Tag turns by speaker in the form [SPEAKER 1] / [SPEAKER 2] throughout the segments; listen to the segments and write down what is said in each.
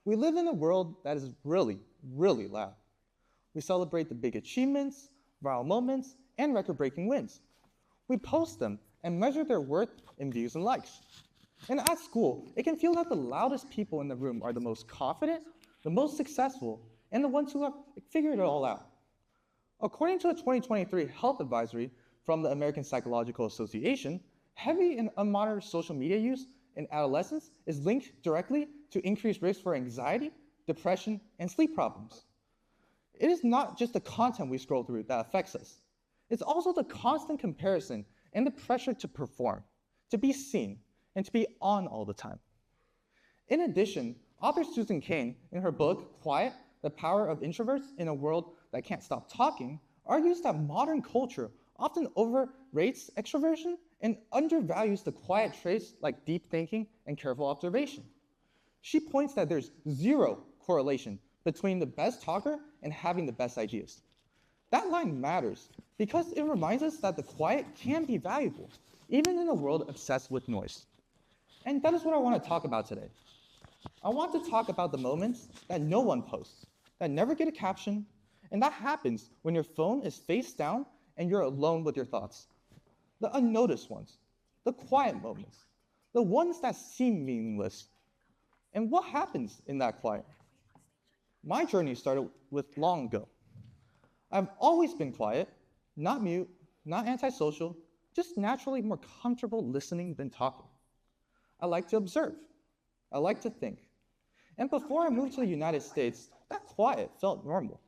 [SPEAKER 1] We live in a world that is really, really loud. We celebrate the big achievements, viral moments, and record-breaking wins. We post them and measure their worth in views and likes. And at school, it can feel that the loudest people in the room are the most confident, the most successful, and the ones who have figured it all out. According to a 2023 health advisory from the American Psychological Association, heavy and unmonitored social media use in adolescence is linked directly to increased risk for anxiety, depression, and sleep problems. It is not just the content we scroll through that affects us. It's also the constant comparison and the pressure to perform, to be seen, and to be on all the time. In addition, author Susan Cain, in her book, Quiet, The Power of Introverts in a World That Can't Stop Talking, argues that modern culture often overrates extroversion and undervalues the quiet traits like deep thinking and careful observation. She points that there's zero correlation between the best talker and having the best ideas. That line matters because it reminds us that the quiet can be valuable, even in a world obsessed with noise. And that is what I want to talk about today. I want to talk about the moments that no one posts, that never get a caption, and that happens when your phone is face down and you're alone with your thoughts. The unnoticed ones, the quiet moments, the ones that seem meaningless. And what happens in that quiet? My journey started with long ago. I've always been quiet, not mute, not antisocial, just naturally more comfortable listening than talking. I like to observe. I like to think. And before I moved to the United States, that quiet felt normal.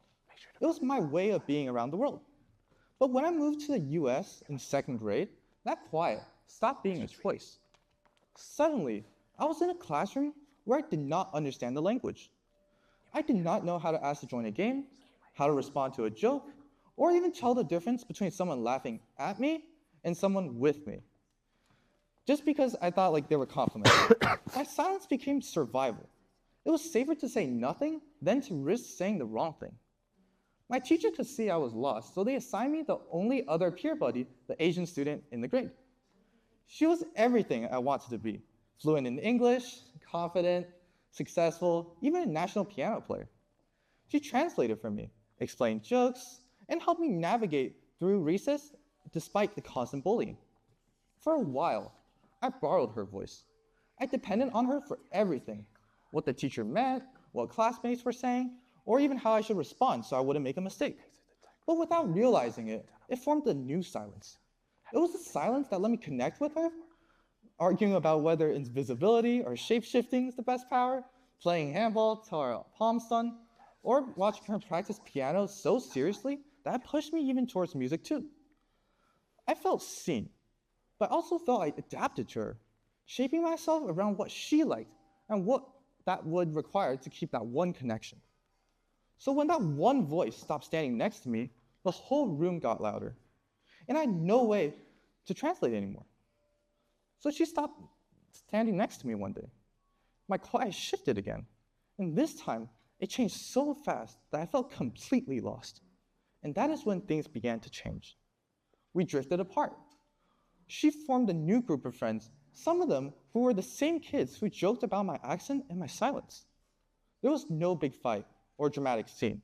[SPEAKER 1] It was my way of being around the world. But when I moved to the US in second grade, that quiet stopped being a choice. Suddenly, I was in a classroom where I did not understand the language. I did not know how to ask to join a game, how to respond to a joke, or even tell the difference between someone laughing at me and someone with me. Just because I thought like they were compliments. My silence became survival. It was safer to say nothing than to risk saying the wrong thing. My teacher could see I was lost, so they assigned me the only other peer buddy, the Asian student in the grade. She was everything I wanted to be. Fluent in English, confident, successful, even a national piano player. She translated for me, explained jokes, and helped me navigate through recess despite the constant bullying. For a while, I borrowed her voice. I depended on her for everything. What the teacher meant, what classmates were saying, or even how I should respond so I wouldn't make a mistake. But without realizing it, it formed a new silence. It was a silence that let me connect with her, arguing about whether invisibility or shape-shifting is the best power, playing handball till our palms done, or watching her practice piano so seriously that it pushed me even towards music too. I felt seen, but also felt I adapted to her, shaping myself around what she liked and what that would require to keep that one connection. So when that one voice stopped standing next to me, the whole room got louder, and I had no way to translate anymore. So she stopped standing next to me one day. My quiet shifted again, and this time it changed so fast that I felt completely lost. And that is when things began to change. We drifted apart. She formed a new group of friends, some of them who were the same kids who joked about my accent and my silence. There was no big fight or dramatic scene.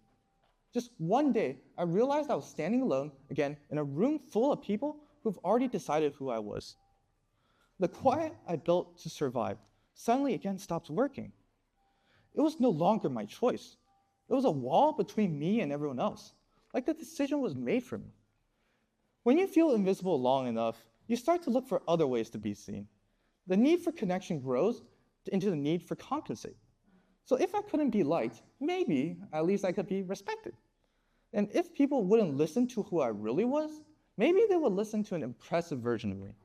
[SPEAKER 1] Just one day, I realized I was standing alone again in a room full of people who've already decided who I was. The quiet I built to survive suddenly again stopped working. It was no longer my choice. It was a wall between me and everyone else, like the decision was made for me. When you feel invisible long enough, you start to look for other ways to be seen. The need for connection grows into the need for compensate. So if I couldn't be liked, maybe at least I could be respected. And if people wouldn't listen to who I really was, maybe they would listen to an impressive version of me.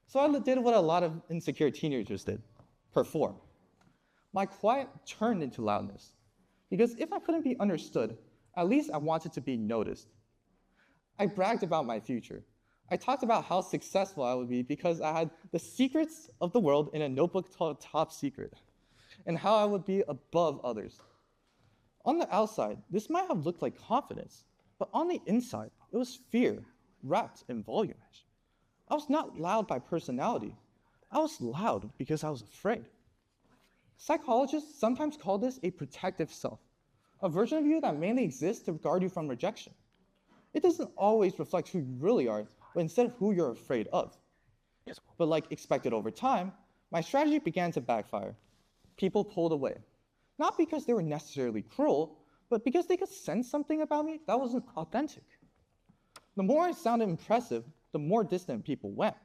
[SPEAKER 1] So I did what a lot of insecure teenagers did, perform. My quiet turned into loudness, because if I couldn't be understood, at least I wanted to be noticed. I bragged about my future. I talked about how successful I would be because I had the secrets of the world in a notebook called Top Secret, and how I would be above others. On the outside, this might have looked like confidence, but on the inside, it was fear wrapped in volume. I was not loud by personality. I was loud because I was afraid. Psychologists sometimes call this a protective self, a version of you that mainly exists to guard you from rejection. It doesn't always reflect who you really are, but instead who you're afraid of. But like expected over time, my strategy began to backfire. People pulled away. Not because they were necessarily cruel, but because they could sense something about me that wasn't authentic. The more I sounded impressive, the more distant people went.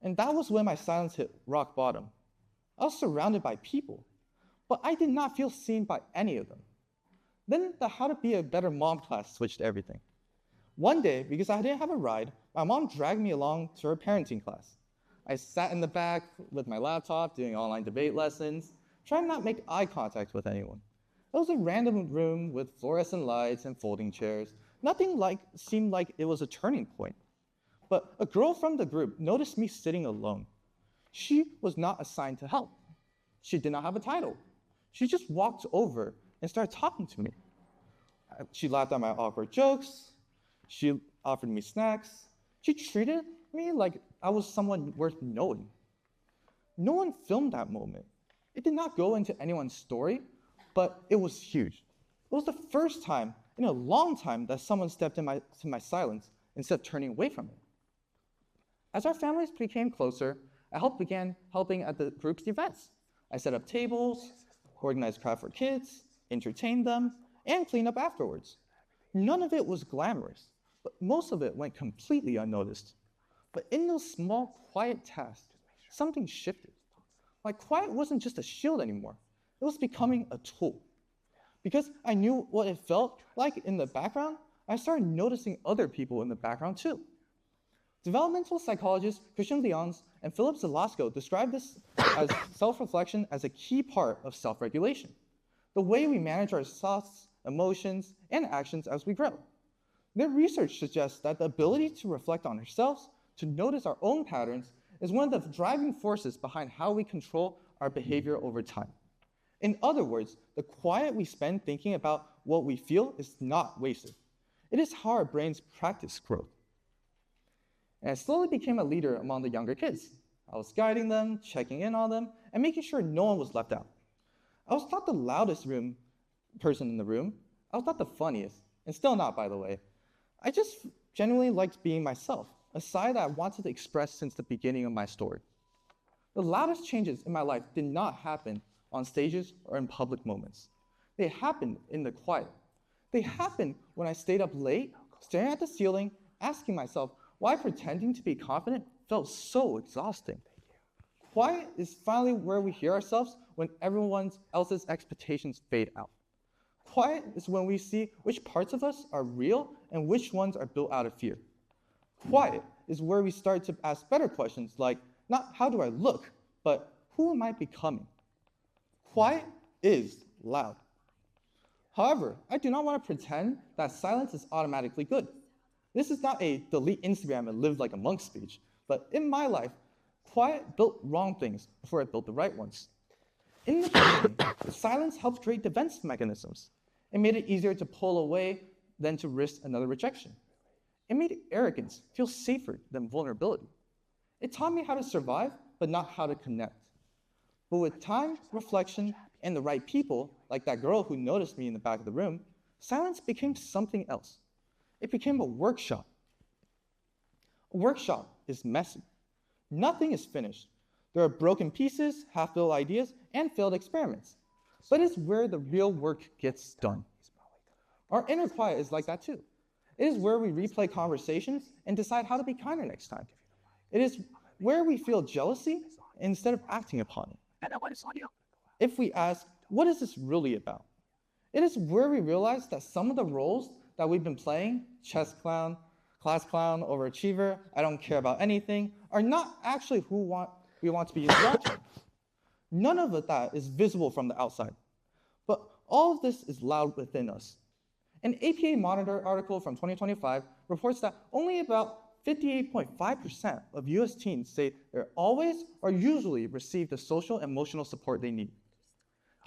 [SPEAKER 1] And that was when my silence hit rock bottom. I was surrounded by people, but I did not feel seen by any of them. Then the How to Be a Better Mom class switched everything. One day, because I didn't have a ride, my mom dragged me along to her parenting class. I sat in the back with my laptop doing online debate lessons, trying not to make eye contact with anyone. It was a random room with fluorescent lights and folding chairs. Nothing seemed like it was a turning point. But a girl from the group noticed me sitting alone. She was not assigned to help. She did not have a title. She just walked over and started talking to me. She laughed at my awkward jokes. She offered me snacks. She treated me like I was someone worth knowing. No one filmed that moment. It did not go into anyone's story, but it was huge. It was the first time in a long time that someone stepped into my silence instead of turning away from it. As our families became closer, I began helping at the group's events. I set up tables, organized craft for kids, entertained them, and cleaned up afterwards. None of it was glamorous, but most of it went completely unnoticed. But in those small, quiet tasks, something shifted. My quiet wasn't just a shield anymore. It was becoming a tool. Because I knew what it felt like in the background, I started noticing other people in the background too. Developmental psychologists Christian Lyons and Philip Zelasko describe this as self-reflection as a key part of self-regulation, the way we manage our thoughts, emotions, and actions as we grow. Their research suggests that the ability to reflect on ourselves, to notice our own patterns, is one of the driving forces behind how we control our behavior over time. In other words, the quiet we spend thinking about what we feel is not wasted. It is how our brains practice growth. And I slowly became a leader among the younger kids. I was guiding them, checking in on them, and making sure no one was left out. I was not the loudest person in the room. I was not the funniest, and still not, by the way. I just genuinely liked being myself, a side that I wanted to express since the beginning of my story. The loudest changes in my life did not happen on stages or in public moments. They happened in the quiet. They happened when I stayed up late, staring at the ceiling, asking myself why pretending to be confident felt so exhausting. Quiet is finally where we hear ourselves when everyone else's expectations fade out. Quiet is when we see which parts of us are real and which ones are built out of fear. Quiet is where we start to ask better questions like, not how do I look, but who am I becoming? Quiet is loud. However, I do not want to pretend that silence is automatically good. This is not a delete Instagram and live like a monk speech, but in my life, quiet built wrong things before it built the right ones. In the beginning, silence helped create defense mechanisms. It made it easier to pull away than to risk another rejection. It made arrogance feel safer than vulnerability. It taught me how to survive, but not how to connect. But with time, reflection, and the right people, like that girl who noticed me in the back of the room, silence became something else. It became a workshop. A workshop is messy. Nothing is finished. There are broken pieces, half-built ideas, and failed experiments. But it's where the real work gets done. Our inner quiet is like that too. It is where we replay conversations and decide how to be kinder next time. It is where we feel jealousy instead of acting upon it. If we ask, what is this really about? It is where we realize that some of the roles that we've been playing, chess clown, class clown, overachiever, I don't care about anything, are not actually who we want to be long term. None of that is visible from the outside. But all of this is loud within us. An APA Monitor article from 2025 reports that only about 58.5% of US teens say they always or usually receive the social and emotional support they need.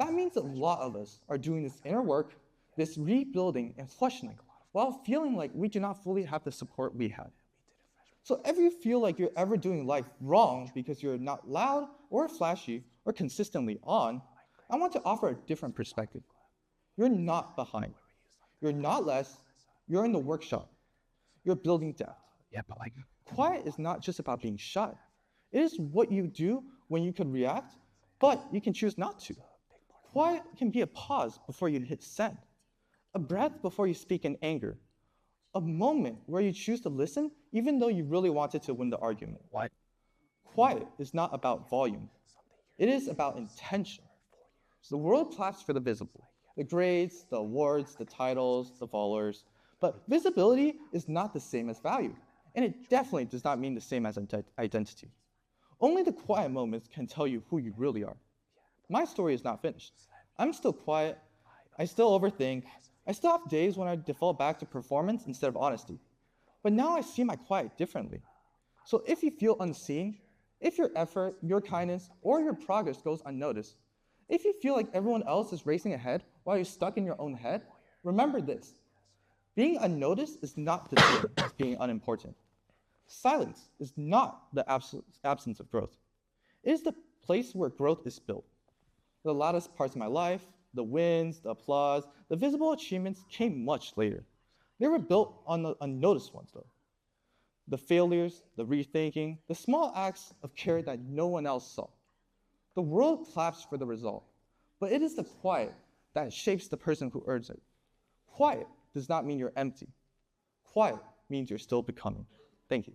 [SPEAKER 1] That means a lot of us are doing this inner work, this rebuilding and questioning, while feeling like we do not fully have the support we had. So if you feel like you're ever doing life wrong because you're not loud or flashy or consistently on, I want to offer a different perspective. You're not behind. You're not less. You're in the workshop. You're building depth.
[SPEAKER 2] Yeah, but like,
[SPEAKER 1] Quiet is not just about being shy. It is what you do when you could react, but you can choose not to. Quiet can be a pause before you hit send, a breath before you speak in anger, a moment where you choose to listen even though you really wanted to win the argument.
[SPEAKER 2] what?
[SPEAKER 1] Quiet is not about volume. It is about intention. The world claps for the visible, the grades, the awards, the titles, the followers. But visibility is not the same as value, and it definitely does not mean the same as identity. Only the quiet moments can tell you who you really are. My story is not finished. I'm still quiet. I still overthink. I still have days when I default back to performance instead of honesty. But now I see my quiet differently. So if you feel unseen, if your effort, your kindness, or your progress goes unnoticed, if you feel like everyone else is racing ahead while you're stuck in your own head, remember this. Being unnoticed is not the same as being unimportant. Silence is not the absence of growth. It is the place where growth is built. The loudest parts of my life, the wins, the applause, the visible achievements came much later. They were built on the unnoticed ones, though. The failures, the rethinking, the small acts of care that no one else saw. The world claps for the result, but it is the quiet that shapes the person who earns it. Quiet does not mean you're empty. Quiet means you're still becoming. Thank you.